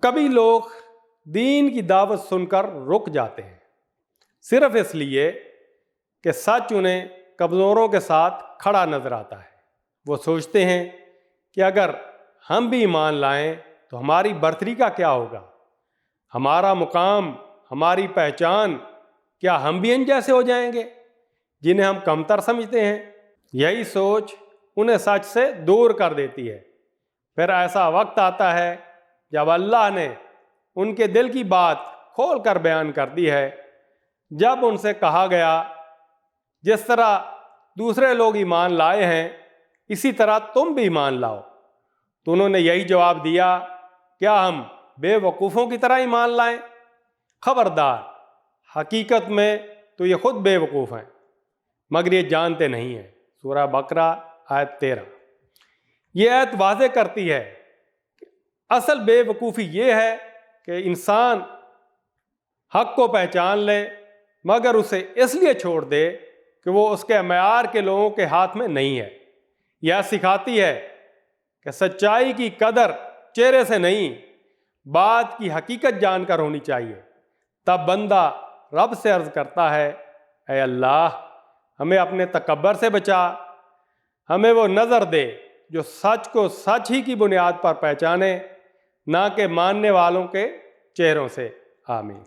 کبھی لوگ دین کی دعوت سن کر رک جاتے ہیں صرف اس لیے کہ سچ انہیں کمزوروں کے ساتھ کھڑا نظر آتا ہے۔ وہ سوچتے ہیں کہ اگر ہم بھی ایمان لائیں تو ہماری برتری کا کیا ہوگا، ہمارا مقام، ہماری پہچان، کیا ہم بھی ان جیسے ہو جائیں گے جنہیں ہم کمتر سمجھتے ہیں؟ یہی سوچ انہیں سچ سے دور کر دیتی ہے۔ پھر ایسا وقت آتا ہے جب اللہ نے ان کے دل کی بات کھول کر بیان کر دی ہے، جب ان سے کہا گیا جس طرح دوسرے لوگ ایمان لائے ہیں اسی طرح تم بھی ایمان لاؤ، تو انہوں نے یہی جواب دیا، کیا ہم بے وقوفوں کی طرح ایمان لائیں؟ خبردار، حقیقت میں تو یہ خود بے وقوف ہیں مگر یہ جانتے نہیں ہیں۔ سورہ بقرہ آیت 13۔ یہ آیت واضح کرتی ہے کہ اصل بے وقوفی یہ ہے کہ انسان حق کو پہچان لے مگر اسے اس لیے چھوڑ دے کہ وہ اس کے معیار کے لوگوں کے ہاتھ میں نہیں ہے۔ یہ سکھاتی ہے کہ سچائی کی قدر چہرے سے نہیں، بات کی حقیقت جان کر ہونی چاہیے۔ تب بندہ رب سے عرض کرتا ہے، اے اللہ ہمیں اپنے تکبر سے بچا، ہمیں وہ نظر دے جو سچ کو سچ ہی کی بنیاد پر پہچانے، نہ کہ ماننے والوں کے چہروں سے۔ آمین۔